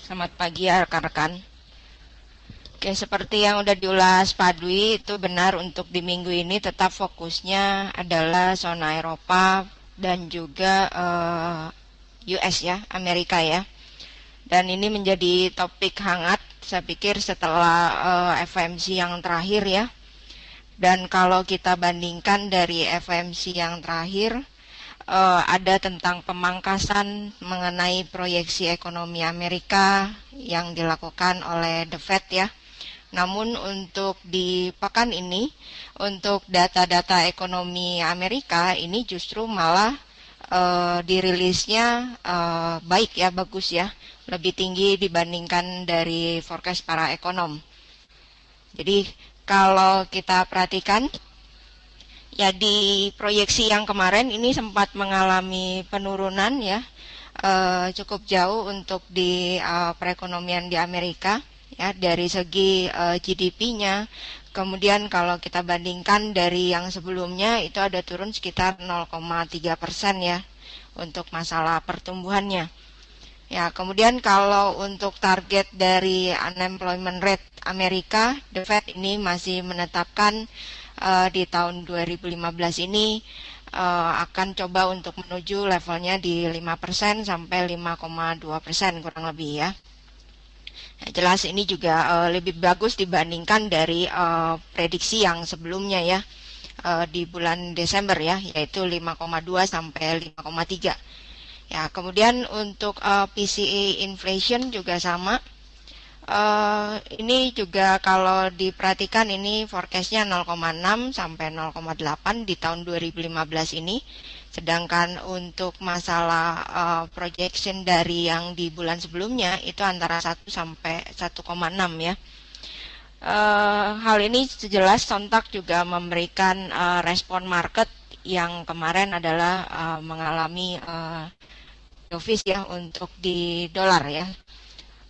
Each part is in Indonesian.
Selamat pagi ya rekan-rekan. Oke, seperti yang udah diulas Pak Dwi, itu benar untuk di minggu ini tetap fokusnya adalah zona Eropa dan juga US ya, Amerika ya. Dan ini menjadi topik hangat, saya pikir setelah FOMC yang terakhir ya. Dan kalau kita bandingkan dari FOMC yang terakhir, ada tentang pemangkasan mengenai proyeksi ekonomi Amerika yang dilakukan oleh The Fed ya. Namun untuk di pekan ini, untuk data-data ekonomi Amerika ini justru malah dirilisnya baik ya, bagus ya, lebih tinggi dibandingkan dari forecast para ekonom. Jadi kalau kita perhatikan, ya di proyeksi yang kemarin ini sempat mengalami penurunan ya, cukup jauh untuk di perekonomian di Amerika ya dari segi GDP-nya. Kemudian kalau kita bandingkan dari yang sebelumnya itu ada turun sekitar 0,3% ya untuk masalah pertumbuhannya. Ya, kemudian kalau untuk target dari unemployment rate Amerika, The Fed ini masih menetapkan di tahun 2015 ini akan coba untuk menuju levelnya di 5% sampai 5,2% kurang lebih ya. Nah, jelas ini juga lebih bagus dibandingkan dari prediksi yang sebelumnya ya di bulan Desember ya, yaitu 5,2 sampai 5,3. Ya, kemudian untuk PCE inflation juga sama. Ini juga kalau diperhatikan ini forecastnya 0,6 sampai 0,8 di tahun 2015 ini. Sedangkan untuk masalah projection dari yang di bulan sebelumnya itu antara 1 sampai 1,6 ya. Hal ini jelas sontak juga memberikan respon market yang kemarin adalah mengalami dovish ya untuk di dolar ya.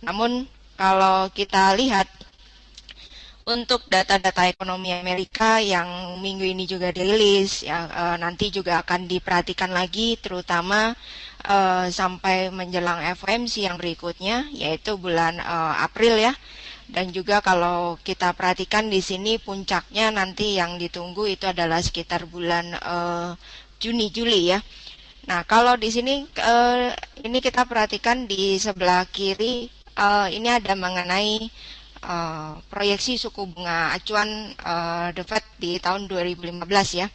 Namun kalau kita lihat untuk data-data ekonomi Amerika yang minggu ini juga dirilis ya, nanti juga akan diperhatikan lagi terutama sampai menjelang FOMC yang berikutnya yaitu bulan April ya. Dan juga kalau kita perhatikan di sini puncaknya nanti yang ditunggu itu adalah sekitar bulan Juni-Juli ya. Nah, kalau di sini ini kita perhatikan di sebelah kiri ini ada mengenai proyeksi suku bunga acuan The Fed di tahun 2015 ya.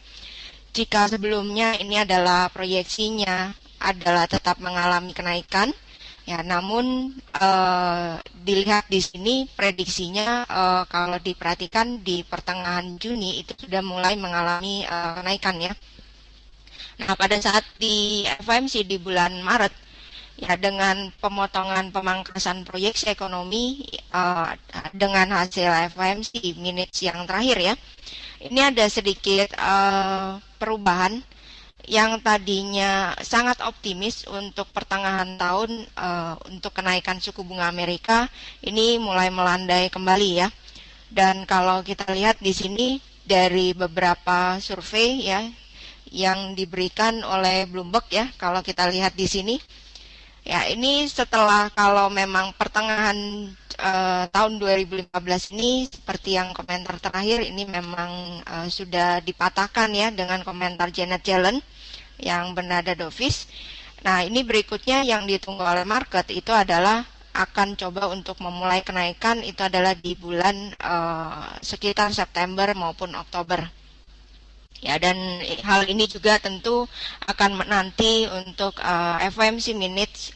Jika sebelumnya ini adalah proyeksinya adalah tetap mengalami kenaikan, ya, namun dilihat di sini prediksinya kalau diperhatikan di pertengahan Juni itu sudah mulai mengalami kenaikan ya. Nah, pada saat di FOMC di bulan Maret, ya dengan pemotongan pemangkasan proyeksi ekonomi dengan hasil FOMC minutes yang terakhir ya, ini ada sedikit perubahan yang tadinya sangat optimis untuk pertengahan tahun untuk kenaikan suku bunga Amerika ini mulai melandai kembali ya. Dan kalau kita lihat di sini dari beberapa survei ya yang diberikan oleh Bloomberg ya, kalau kita lihat di sini ya ini setelah kalau memang pertengahan tahun 2015 ini seperti yang komentar terakhir ini memang sudah dipatahkan ya dengan komentar Janet Yellen yang bernada dovish. Nah, ini berikutnya yang ditunggu oleh market itu adalah akan coba untuk memulai kenaikan itu adalah di bulan sekitar September maupun Oktober. Ya, dan hal ini juga tentu akan menanti untuk FOMC minutes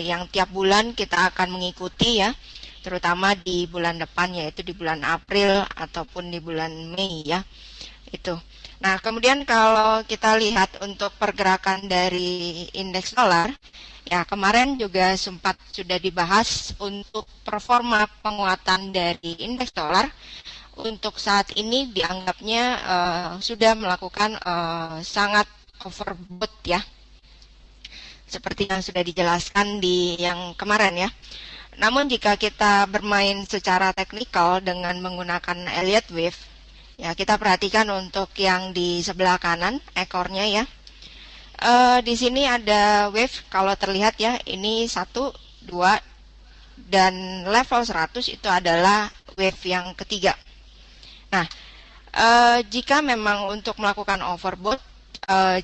yang tiap bulan kita akan mengikuti ya, terutama di bulan depan yaitu di bulan April ataupun di bulan Mei ya. Itu. Nah, kemudian kalau kita lihat untuk pergerakan dari indeks dolar, ya kemarin juga sempat sudah dibahas untuk performa penguatan dari indeks dolar. Untuk saat ini dianggapnya sudah melakukan sangat overbought ya, seperti yang sudah dijelaskan di yang kemarin ya. Namun jika kita bermain secara teknikal dengan menggunakan Elliott Wave, ya kita perhatikan untuk yang di sebelah kanan ekornya ya. Di sini ada wave kalau terlihat ya, ini 1, 2, dan level 100 itu adalah wave yang ketiga. Nah, jika memang untuk melakukan overbought,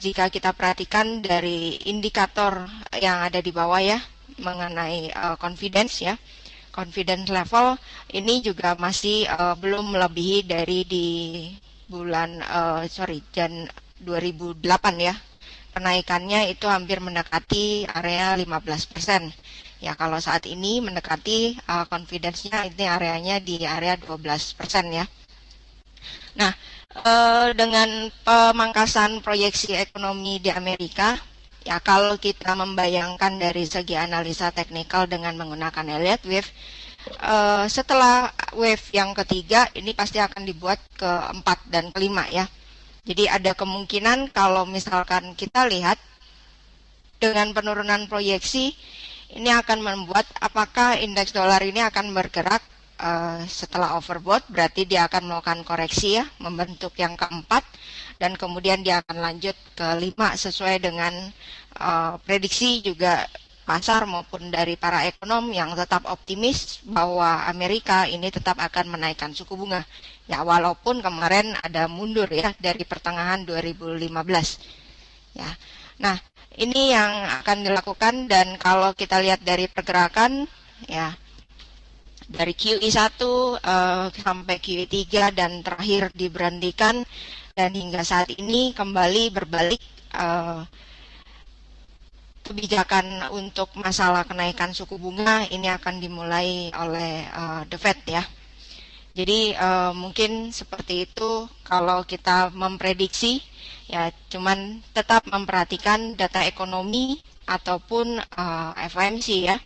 jika kita perhatikan dari indikator yang ada di bawah ya, mengenai confidence ya, confidence level ini juga masih belum melebihi dari di bulan Jan 2008 ya. Kenaikannya itu hampir mendekati area 15%. Ya, kalau saat ini mendekati confidence-nya ini areanya di area 12% ya. Nah, dengan pemangkasan proyeksi ekonomi di Amerika, ya kalau kita membayangkan dari segi analisa teknikal dengan menggunakan Elliott Wave, setelah wave yang ketiga ini pasti akan dibuat keempat dan kelima ya. Jadi ada kemungkinan kalau misalkan kita lihat dengan penurunan proyeksi, ini akan membuat apakah indeks dolar ini akan bergerak setelah overbought, berarti dia akan melakukan koreksi ya, membentuk yang keempat, dan kemudian dia akan lanjut ke 5 sesuai dengan prediksi juga pasar maupun dari para ekonom yang tetap optimis bahwa Amerika ini tetap akan menaikkan suku bunga. Ya, walaupun kemarin ada mundur ya dari pertengahan 2015. Ya. Nah, ini yang akan dilakukan, dan kalau kita lihat dari pergerakan ya, dari QE1 sampai QE3 dan terakhir diberhentikan, dan hingga saat ini kembali berbalik, kebijakan untuk masalah kenaikan suku bunga ini akan dimulai oleh The Fed ya. Jadi mungkin seperti itu kalau kita memprediksi ya, cuman tetap memperhatikan data ekonomi ataupun FOMC ya,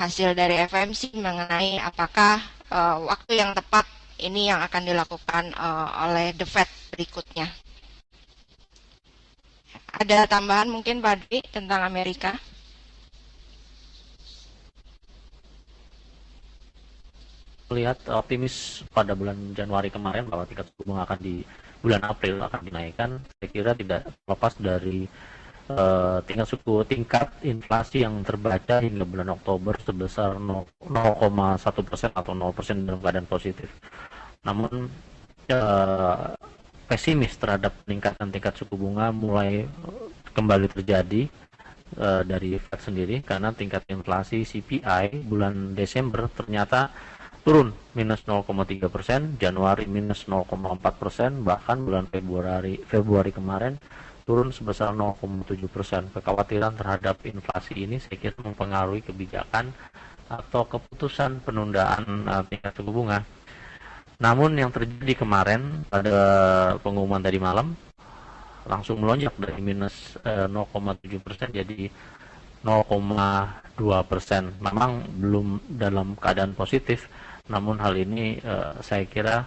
hasil dari FOMC mengenai apakah waktu yang tepat ini yang akan dilakukan oleh The Fed berikutnya. Ada tambahan mungkin Pak Dwi tentang Amerika? Melihat optimis pada bulan Januari kemarin bahwa tingkat suku bunga akan di bulan April akan dinaikkan, saya kira tidak lepas dari tingkat inflasi yang terbaca hingga bulan Oktober sebesar 0,1% atau 0% dalam keadaan positif. Namun pesimis terhadap peningkatan tingkat suku bunga mulai kembali terjadi dari Fed sendiri, karena tingkat inflasi CPI bulan Desember ternyata turun minus 0,3%, Januari minus 0,4%, bahkan bulan Februari kemarin turun sebesar 0,7%. Kekhawatiran terhadap inflasi ini saya kira mempengaruhi kebijakan atau keputusan penundaan tingkat suku bunga. Namun yang terjadi kemarin pada pengumuman tadi malam langsung melonjak dari minus 0,7% jadi 0,2%. Memang belum dalam keadaan positif, namun hal ini saya kira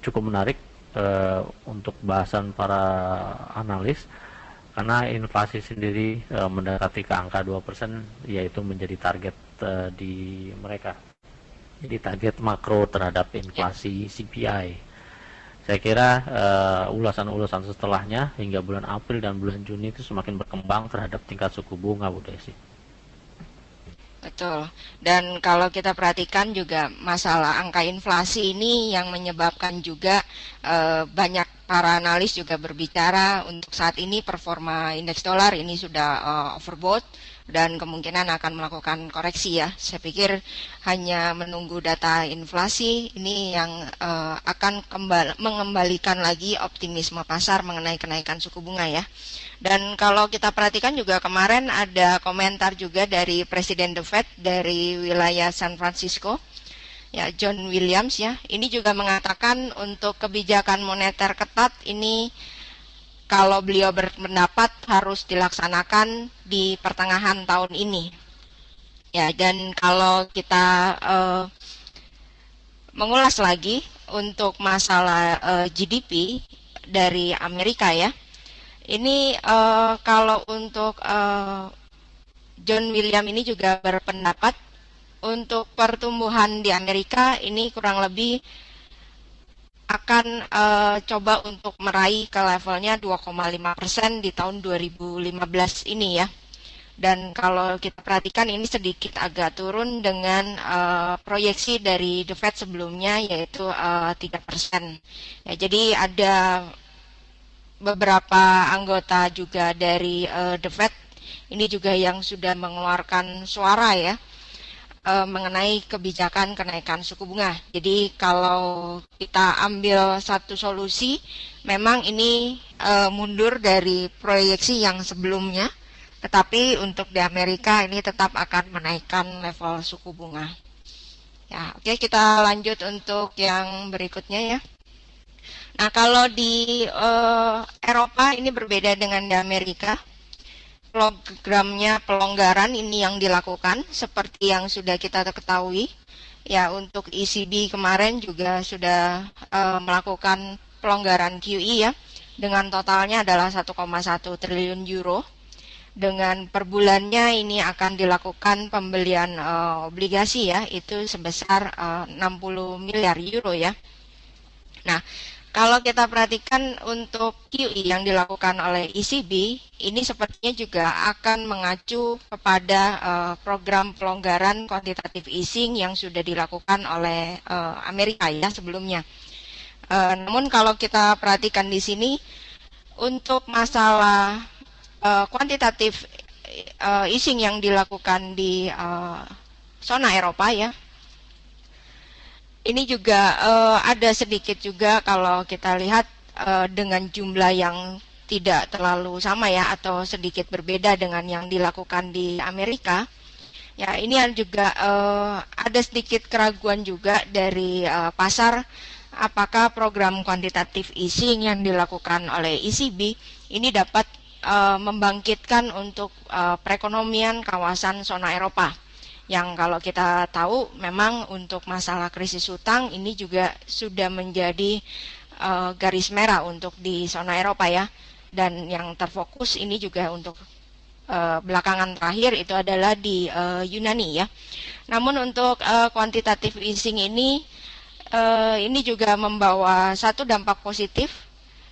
cukup menarik untuk bahasan para analis, karena inflasi sendiri mendekati ke angka 2%, yaitu menjadi target di mereka. Jadi target makro terhadap inflasi CPI. Saya kira ulasan-ulasan setelahnya hingga bulan April dan bulan Juni itu semakin berkembang terhadap tingkat suku bunga, Bu Desi. Betul. Dan kalau kita perhatikan juga masalah angka inflasi ini yang menyebabkan juga banyak para analis juga berbicara untuk saat ini performa indeks dolar ini sudah overbought dan kemungkinan akan melakukan koreksi ya. Saya pikir hanya menunggu data inflasi ini yang akan mengembalikan lagi optimisme pasar mengenai kenaikan suku bunga ya. Dan kalau kita perhatikan juga kemarin ada komentar juga dari Presiden The Fed dari wilayah San Francisco, ya John Williams ya. Ini juga mengatakan untuk kebijakan moneter ketat ini kalau beliau berpendapat harus dilaksanakan di pertengahan tahun ini. Ya, dan kalau kita mengulas lagi untuk masalah GDP dari Amerika ya. Ini kalau untuk John William ini juga berpendapat untuk pertumbuhan di Amerika ini kurang lebih akan coba untuk meraih ke levelnya 2,5% di tahun 2015 ini ya. Dan kalau kita perhatikan ini sedikit agak turun dengan proyeksi dari The Fed sebelumnya, yaitu 3%. Ya, jadi ada beberapa anggota juga dari The Fed ini juga yang sudah mengeluarkan suara ya mengenai kebijakan kenaikan suku bunga. Jadi kalau kita ambil satu solusi, memang ini mundur dari proyeksi yang sebelumnya, tetapi untuk di Amerika ini tetap akan menaikkan level suku bunga. Ya, oke, kita lanjut untuk yang berikutnya ya. Nah, kalau di Eropa ini berbeda dengan di Amerika. Programnya pelonggaran ini yang dilakukan seperti yang sudah kita ketahui. Ya, untuk ECB kemarin juga sudah melakukan pelonggaran QE ya, dengan totalnya adalah 1,1 triliun euro. Dengan per bulannya ini akan dilakukan pembelian obligasi ya, itu sebesar 60 miliar euro ya. Nah, kalau kita perhatikan untuk QE yang dilakukan oleh ECB, ini sepertinya juga akan mengacu kepada program pelonggaran quantitative easing yang sudah dilakukan oleh Amerika ya sebelumnya. Namun kalau kita perhatikan di sini, untuk masalah quantitative easing yang dilakukan di zona Eropa ya, ini juga ada sedikit juga kalau kita lihat dengan jumlah yang tidak terlalu sama ya, atau sedikit berbeda dengan yang dilakukan di Amerika. Ya, ini juga ada sedikit keraguan juga dari pasar apakah program quantitative easing yang dilakukan oleh ECB ini dapat membangkitkan untuk perekonomian kawasan zona Eropa. Yang kalau kita tahu memang untuk masalah krisis utang ini juga sudah menjadi garis merah untuk di zona Eropa ya, dan yang terfokus ini juga untuk belakangan terakhir itu adalah di Yunani ya. Namun untuk quantitative easing ini juga membawa satu dampak positif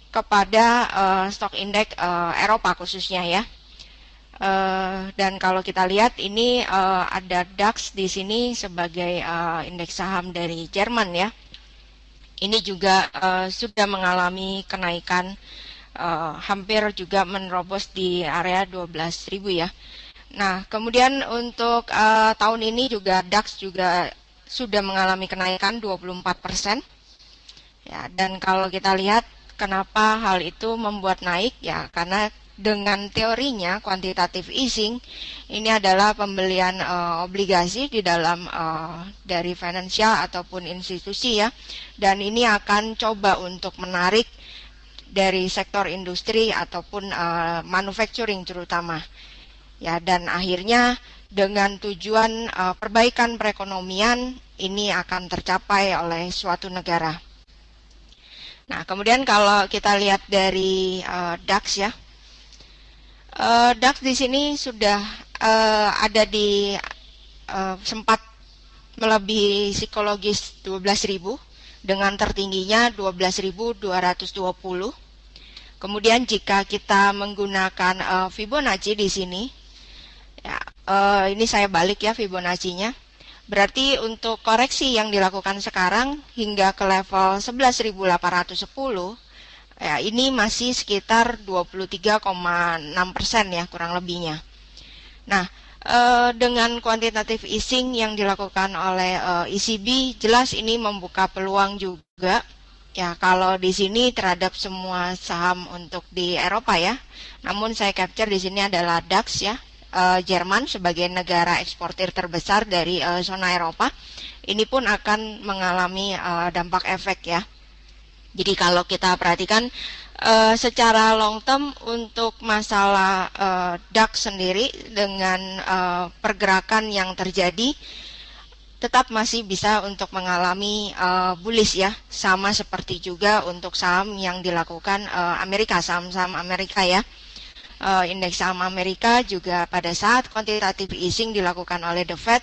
kepada stok indeks Eropa khususnya ya. Dan kalau kita lihat ini ada DAX di sini sebagai indeks saham dari Jerman ya. Ini juga sudah mengalami kenaikan hampir juga menerobos di area 12.000 ya. Nah, kemudian untuk tahun ini juga DAX juga sudah mengalami kenaikan 24%. Ya, dan kalau kita lihat kenapa hal itu membuat naik ya, karena dengan teorinya quantitative easing ini adalah pembelian obligasi di dalam dari finansial ataupun institusi ya, dan ini akan coba untuk menarik dari sektor industri ataupun manufacturing terutama ya, dan akhirnya dengan tujuan perbaikan perekonomian ini akan tercapai oleh suatu negara. Nah, kemudian kalau kita lihat dari DAX ya, DAX di sini sudah ada di sempat melebihi psikologis 12.000 dengan tertingginya 12.220. Kemudian jika kita menggunakan Fibonacci di sini, ya, ini saya balik ya Fibonacci-nya. Berarti untuk koreksi yang dilakukan sekarang hingga ke level 11.810, ya, ini masih sekitar 23,6% ya kurang lebihnya. Nah, dengan quantitative easing yang dilakukan oleh ECB, jelas ini membuka peluang juga. Ya, kalau di sini terhadap semua saham untuk di Eropa ya. Namun saya capture di sini adalah DAX ya, Jerman sebagai negara eksportir terbesar dari zona Eropa. Ini pun akan mengalami dampak efek ya. Jadi kalau kita perhatikan secara long term untuk masalah DAX sendiri dengan pergerakan yang terjadi tetap masih bisa untuk mengalami bullish ya, sama seperti juga untuk saham yang dilakukan Amerika, saham-saham Amerika ya. Indeks saham Amerika juga pada saat quantitative easing dilakukan oleh The Fed,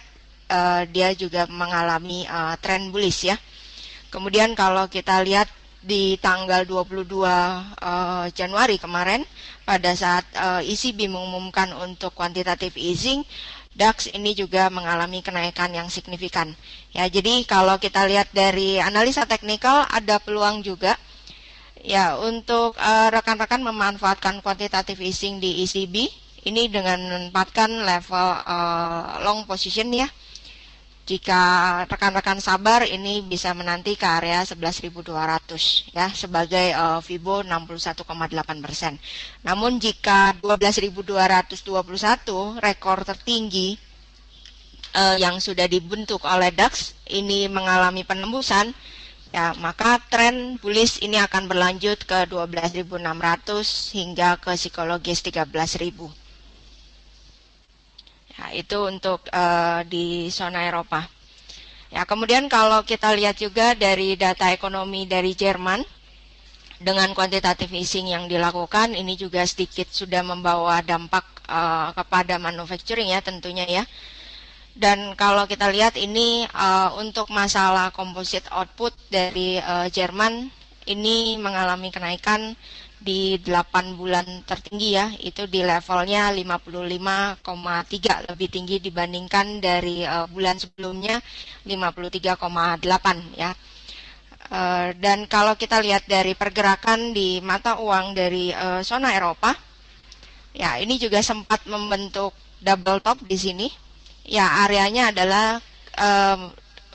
dia juga mengalami tren bullish ya. Kemudian kalau kita lihat di tanggal 22 Januari kemarin pada saat ECB mengumumkan untuk quantitative easing, DAX ini juga mengalami kenaikan yang signifikan. Ya, jadi kalau kita lihat dari analisa teknikal ada peluang juga ya untuk rekan-rekan memanfaatkan quantitative easing di ECB ini dengan menempatkan level long position ya. Jika rekan-rekan sabar ini bisa menanti ke area 11.200 ya sebagai Fibo 61,8%. Namun jika 12.221 rekor tertinggi yang sudah dibentuk oleh DAX ini mengalami penembusan, ya maka tren bullish ini akan berlanjut ke 12.600 hingga ke psikologis 13.000. Ya, itu untuk di zona Eropa. Ya, kemudian kalau kita lihat juga dari data ekonomi dari Jerman dengan quantitative easing yang dilakukan, ini juga sedikit sudah membawa dampak kepada manufacturing ya tentunya ya. Dan kalau kita lihat ini untuk masalah composite output dari Jerman ini mengalami kenaikan di 8 bulan tertinggi ya, itu di levelnya 55,3, lebih tinggi dibandingkan dari bulan sebelumnya 53,8 ya. Dan kalau kita lihat dari pergerakan di mata uang dari zona Eropa, ya ini juga sempat membentuk double top di sini. Ya areanya adalah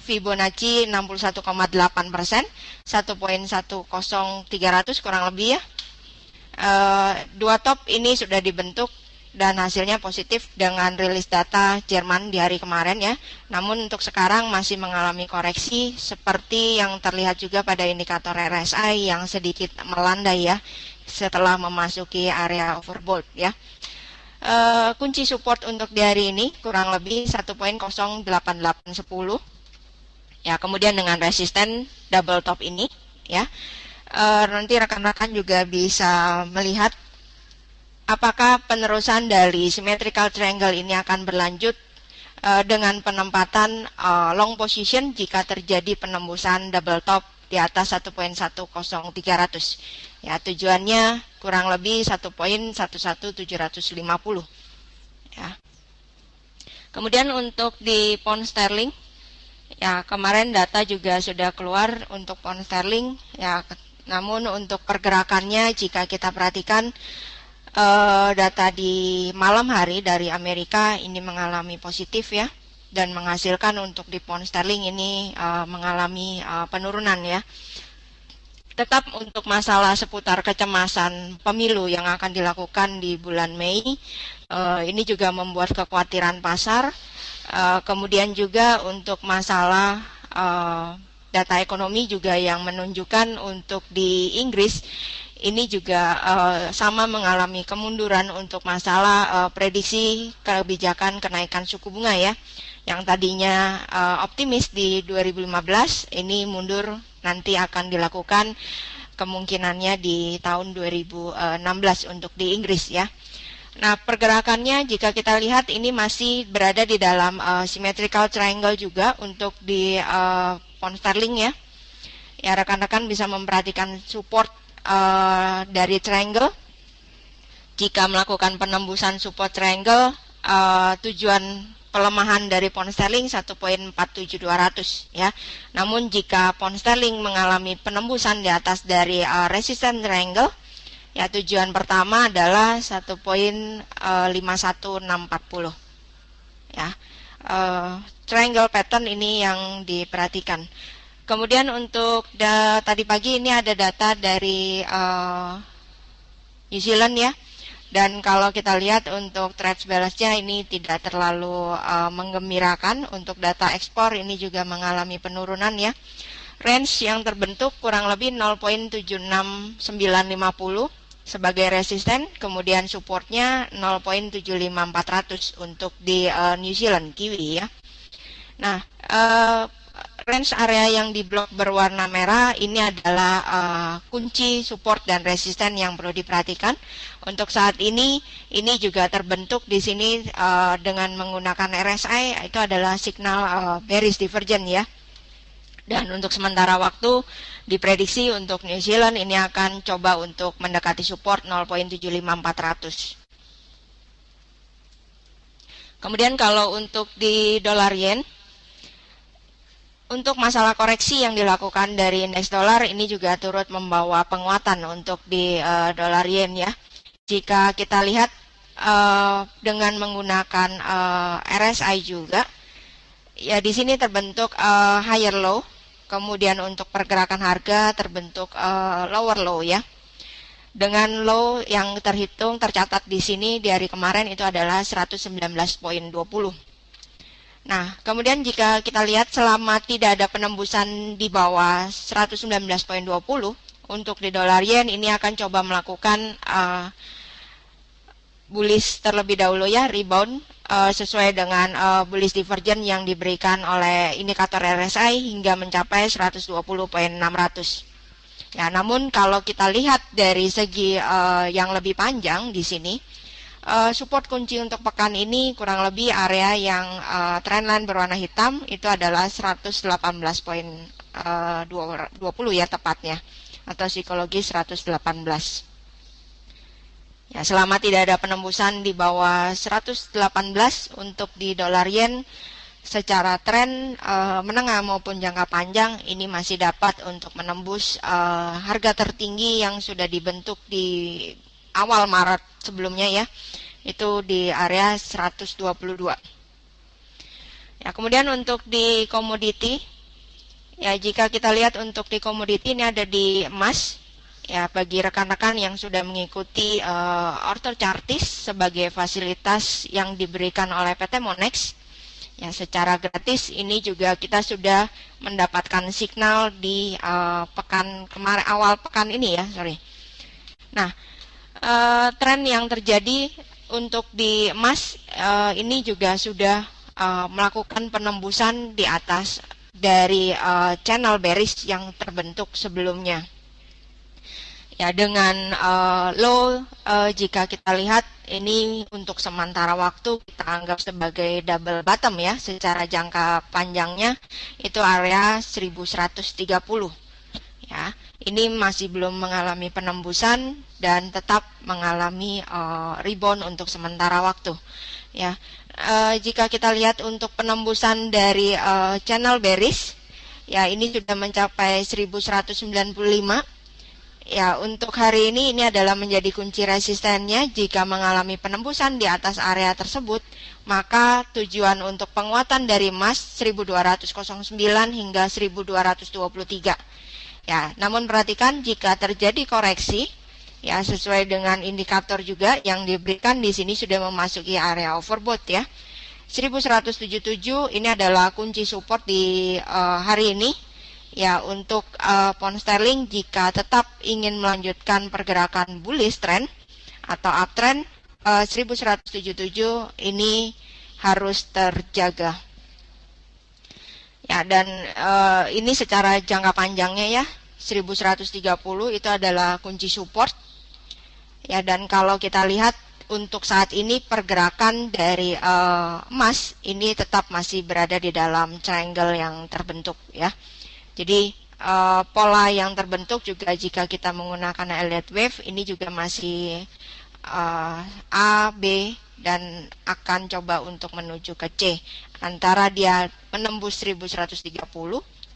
Fibonacci 61,8%, 1.10300 kurang lebih ya. Dua top ini sudah dibentuk dan hasilnya positif dengan rilis data Jerman di hari kemarin ya. Namun untuk sekarang masih mengalami koreksi seperti yang terlihat juga pada indikator RSI yang sedikit melandai ya setelah memasuki area overbought ya. Kunci support untuk di hari ini kurang lebih 1.08810 ya, kemudian dengan resisten double top ini ya. Nanti rekan-rekan juga bisa melihat apakah penerusan dari symmetrical triangle ini akan berlanjut dengan penempatan long position jika terjadi penembusan double top di atas 1.10300 ya, tujuannya kurang lebih 1.11750 ya. Kemudian untuk di pound sterling ya, kemarin data juga sudah keluar untuk pound sterling ya. Namun untuk pergerakannya jika kita perhatikan data di malam hari dari Amerika ini mengalami positif ya, dan menghasilkan untuk di pound sterling ini mengalami penurunan ya. Tetap untuk masalah seputar kecemasan pemilu yang akan dilakukan di bulan Mei, ini juga membuat kekhawatiran pasar. Kemudian juga untuk masalah data ekonomi juga yang menunjukkan untuk di Inggris ini juga sama mengalami kemunduran untuk masalah prediksi kebijakan kenaikan suku bunga ya. Yang tadinya optimis di 2015 ini mundur, nanti akan dilakukan kemungkinannya di tahun 2016 untuk di Inggris ya. Nah, pergerakannya jika kita lihat ini masih berada di dalam symmetrical triangle juga untuk di pound sterling ya. Ya, rekan-rekan bisa memperhatikan support dari triangle. Jika melakukan penembusan support triangle, tujuan pelemahan dari pound sterling 1.47200 ya. Namun jika pound sterling mengalami penembusan di atas dari resistance triangle, ya tujuan pertama adalah 1.51640 ya. Triangle pattern ini yang diperhatikan. Kemudian untuk tadi pagi ini ada data dari New Zealand ya. Dan kalau kita lihat untuk trade balance-nya ini tidak terlalu menggembirakan. Untuk data ekspor ini juga mengalami penurunan ya. Range yang terbentuk kurang lebih 0.76950 sebagai resisten, kemudian supportnya 0.75400 untuk di New Zealand kiwi ya. Nah, range area yang di blok berwarna merah ini adalah kunci support dan resisten yang perlu diperhatikan. Untuk saat ini juga terbentuk di sini dengan menggunakan RSI, itu adalah signal bearish divergence ya. Dan untuk sementara waktu diprediksi untuk New Zealand ini akan coba untuk mendekati support 0.75400. Kemudian kalau untuk di dolar yen, untuk masalah koreksi yang dilakukan dari indeks dolar ini juga turut membawa penguatan untuk di dolar yen ya. Jika kita lihat dengan menggunakan RSI juga, ya di sini terbentuk higher low. Kemudian untuk pergerakan harga terbentuk lower low ya. Dengan low yang tercatat di sini di hari kemarin itu adalah 119.20. Nah, kemudian jika kita lihat selama tidak ada penembusan di bawah 119.20 untuk di dolar yen ini akan coba melakukan bullish terlebih dahulu ya, rebound sesuai dengan bullish divergence yang diberikan oleh indikator RSI hingga mencapai 120.600. Ya, namun kalau kita lihat dari segi yang lebih panjang di sini, support kunci untuk pekan ini kurang lebih area yang trendline berwarna hitam itu adalah 118.20 ya tepatnya, atau psikologi 118. Ya, selama tidak ada penembusan di bawah 118 untuk di dolar yen, secara tren menengah maupun jangka panjang ini masih dapat untuk menembus harga tertinggi yang sudah dibentuk di awal Maret sebelumnya ya, itu di area 122. Ya, kemudian untuk di komoditi, ya jika kita lihat untuk di komoditi ini ada di emas. Ya, bagi rekan-rekan yang sudah mengikuti order chartis sebagai fasilitas yang diberikan oleh PT Monex, ya secara gratis ini juga kita sudah mendapatkan signal di pekan kemarin, awal pekan ini ya, Nah, tren yang terjadi untuk di emas ini juga sudah melakukan penembusan di atas dari channel bearish yang terbentuk sebelumnya. Ya, dengan low jika kita lihat ini untuk sementara waktu kita anggap sebagai double bottom ya, secara jangka panjangnya itu area 1130 ya. Ini masih belum mengalami penembusan dan tetap mengalami rebound untuk sementara waktu ya. Jika kita lihat untuk penembusan dari channel bearish ya, ini sudah mencapai 1195. Ya, untuk hari ini adalah menjadi kunci resistennya. Jika mengalami penembusan di atas area tersebut, maka tujuan untuk penguatan dari emas 1209 hingga 1223. Ya, namun perhatikan jika terjadi koreksi, ya sesuai dengan indikator juga yang diberikan di sini sudah memasuki area overbought ya. 1177 ini adalah kunci support di hari ini. Ya, untuk pound sterling jika tetap ingin melanjutkan pergerakan bullish trend atau uptrend, 1177 ini harus terjaga. Ya, dan ini secara jangka panjangnya ya, 1130 itu adalah kunci support. Ya, dan kalau kita lihat untuk saat ini pergerakan dari emas ini tetap masih berada di dalam triangle yang terbentuk ya. Jadi pola yang terbentuk juga jika kita menggunakan Elliott Wave ini juga masih A, B, dan akan coba untuk menuju ke C. Antara dia menembus 1130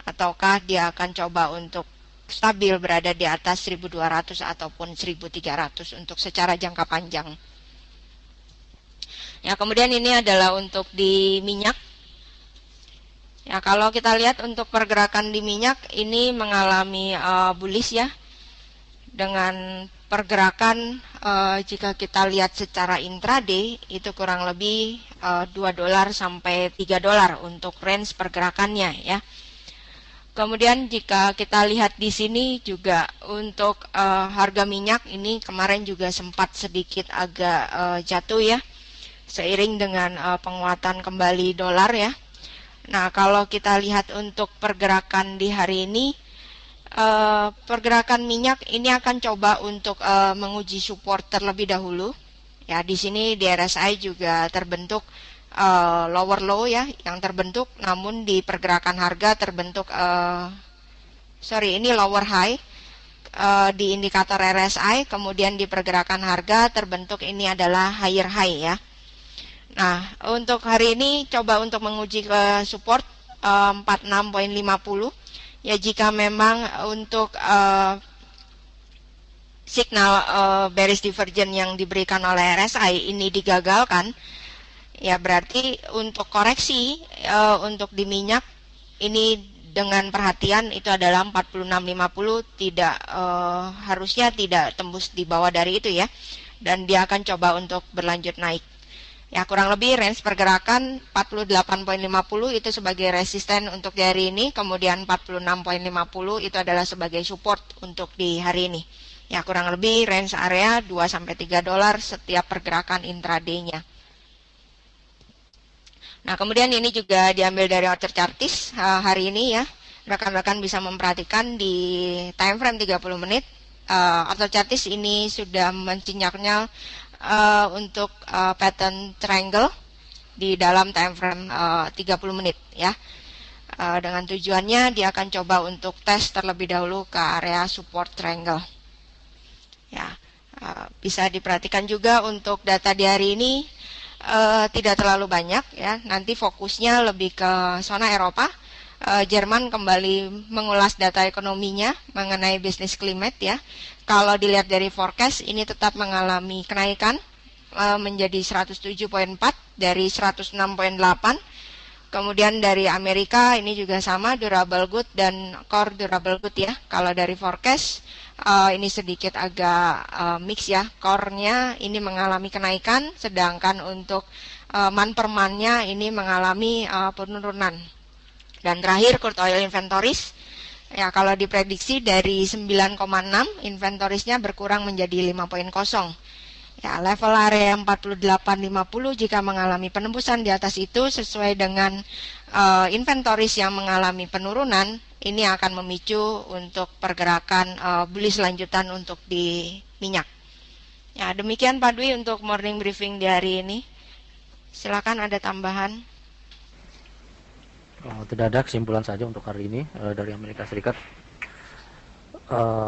ataukah dia akan coba untuk stabil berada di atas 1200 ataupun 1300 untuk secara jangka panjang. Ya, kemudian ini adalah untuk di minyak. Ya, kalau kita lihat untuk pergerakan di minyak ini mengalami bullish ya, dengan pergerakan jika kita lihat secara intraday itu kurang lebih $2 sampai $3 untuk range pergerakannya ya. Kemudian jika kita lihat di sini juga untuk harga minyak ini kemarin juga sempat sedikit agak jatuh ya, seiring dengan penguatan kembali dolar ya. Nah, kalau kita lihat untuk pergerakan di hari ini, pergerakan minyak ini akan coba untuk menguji support terlebih dahulu. Ya, di sini di RSI juga terbentuk lower low ya yang terbentuk, namun di pergerakan harga terbentuk ini lower high di indikator RSI, kemudian di pergerakan harga terbentuk ini adalah higher high ya. Nah, untuk hari ini coba untuk menguji ke support 46.50 ya. Jika memang untuk signal bearish divergence yang diberikan oleh RSI ini digagalkan, ya berarti untuk koreksi untuk di minyak ini dengan perhatian itu adalah 46.50, tidak harusnya tidak tembus di bawah dari itu ya, dan dia akan coba untuk berlanjut naik. Ya, kurang lebih range pergerakan 48.50 itu sebagai resisten untuk di hari ini, kemudian 46.50 itu adalah sebagai support untuk di hari ini. Ya, kurang lebih range area 2-3 dolar setiap pergerakan intraday-nya. Nah, kemudian ini juga diambil dari order chartis hari ini ya. Rekan-rekan bisa memperhatikan di time frame 30 menit. Order chartis ini sudah mencinyaknya untuk pattern triangle di dalam time frame 30 menit ya. Dengan tujuannya dia akan coba untuk tes terlebih dahulu ke area support triangle. Ya, bisa diperhatikan juga untuk data di hari ini tidak terlalu banyak ya. Nanti fokusnya lebih ke zona Eropa. Jerman kembali mengulas data ekonominya mengenai business climate ya. Kalau dilihat dari forecast ini tetap mengalami kenaikan menjadi 107.4 dari 106.8. Kemudian dari Amerika ini juga sama, durable good dan core durable good ya. Kalau dari forecast ini sedikit agak mix ya. Core-nya ini mengalami kenaikan, sedangkan untuk month per month-nya ini mengalami penurunan. Dan terakhir crude oil inventories. Ya, kalau diprediksi dari 9,6 inventoriesnya berkurang menjadi 5.0. Ya, level area 48.50 jika mengalami penembusan di atas itu sesuai dengan inventories yang mengalami penurunan, ini akan memicu untuk pergerakan bullish lanjutan untuk di minyak. Ya, demikian Pak Dwi untuk morning briefing di hari ini. Silakan ada tambahan. Tidak ada, kesimpulan saja untuk hari ini dari Amerika Serikat.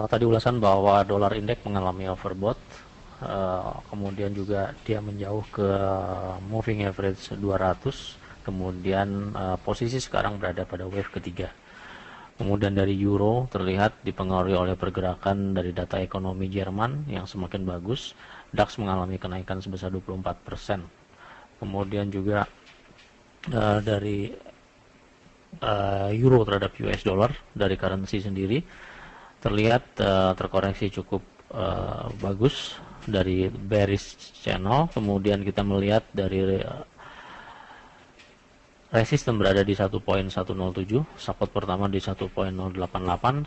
Tadi ulasan bahwa dolar indeks mengalami overbought. Kemudian juga dia menjauh ke moving average 200, kemudian posisi sekarang berada pada wave ketiga. Kemudian dari euro terlihat dipengaruhi oleh pergerakan dari data ekonomi Jerman yang semakin bagus. DAX mengalami kenaikan sebesar 24%. Kemudian juga dari euro terhadap US dollar dari currency sendiri terlihat terkoreksi cukup bagus dari bearish channel. Kemudian kita melihat dari resisten berada di 1.107, support pertama di 1.088,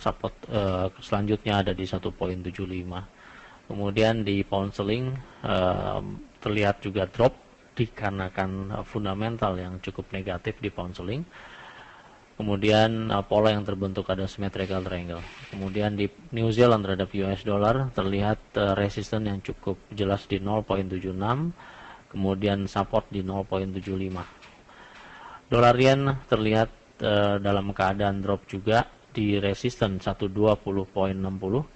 support selanjutnya ada di 1.75. Kemudian di pound sterling terlihat juga drop dikarenakan fundamental yang cukup negatif di pound sterling. Kemudian pola yang terbentuk ada symmetrical triangle. Kemudian di New Zealand terhadap US dollar terlihat resisten yang cukup jelas di 0.76, kemudian support di 0.75. Dolar yen terlihat dalam keadaan drop juga di resisten 120.60,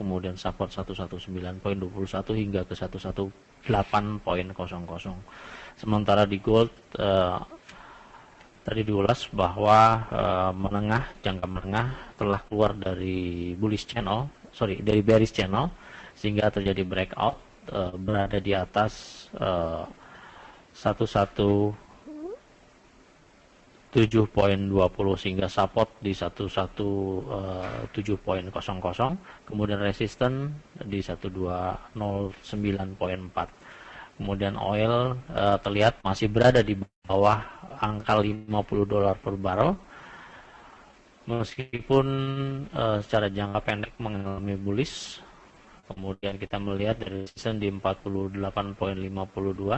kemudian support 119.21 hingga ke 118.00. Sementara di gold tadi diulas bahwa jangka menengah telah keluar dari dari bearish channel sehingga terjadi breakout berada di atas 117.20 sehingga support di 117.00, kemudian resisten di 120.94. Kemudian oil terlihat masih berada di bawah angka $50 per barrel, meskipun secara jangka pendek mengalami bullish. Kemudian kita melihat dari resisten di 48.52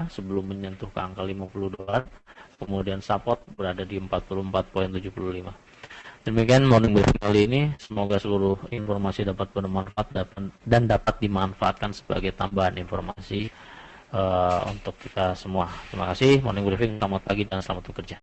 sebelum menyentuh ke angka $50, kemudian support berada di 44.75. Demikian morning briefing kali ini, semoga seluruh informasi dapat bermanfaat dan dapat dimanfaatkan sebagai tambahan informasi untuk kita semua. Terima kasih. Morning briefing, selamat pagi dan selamat bekerja.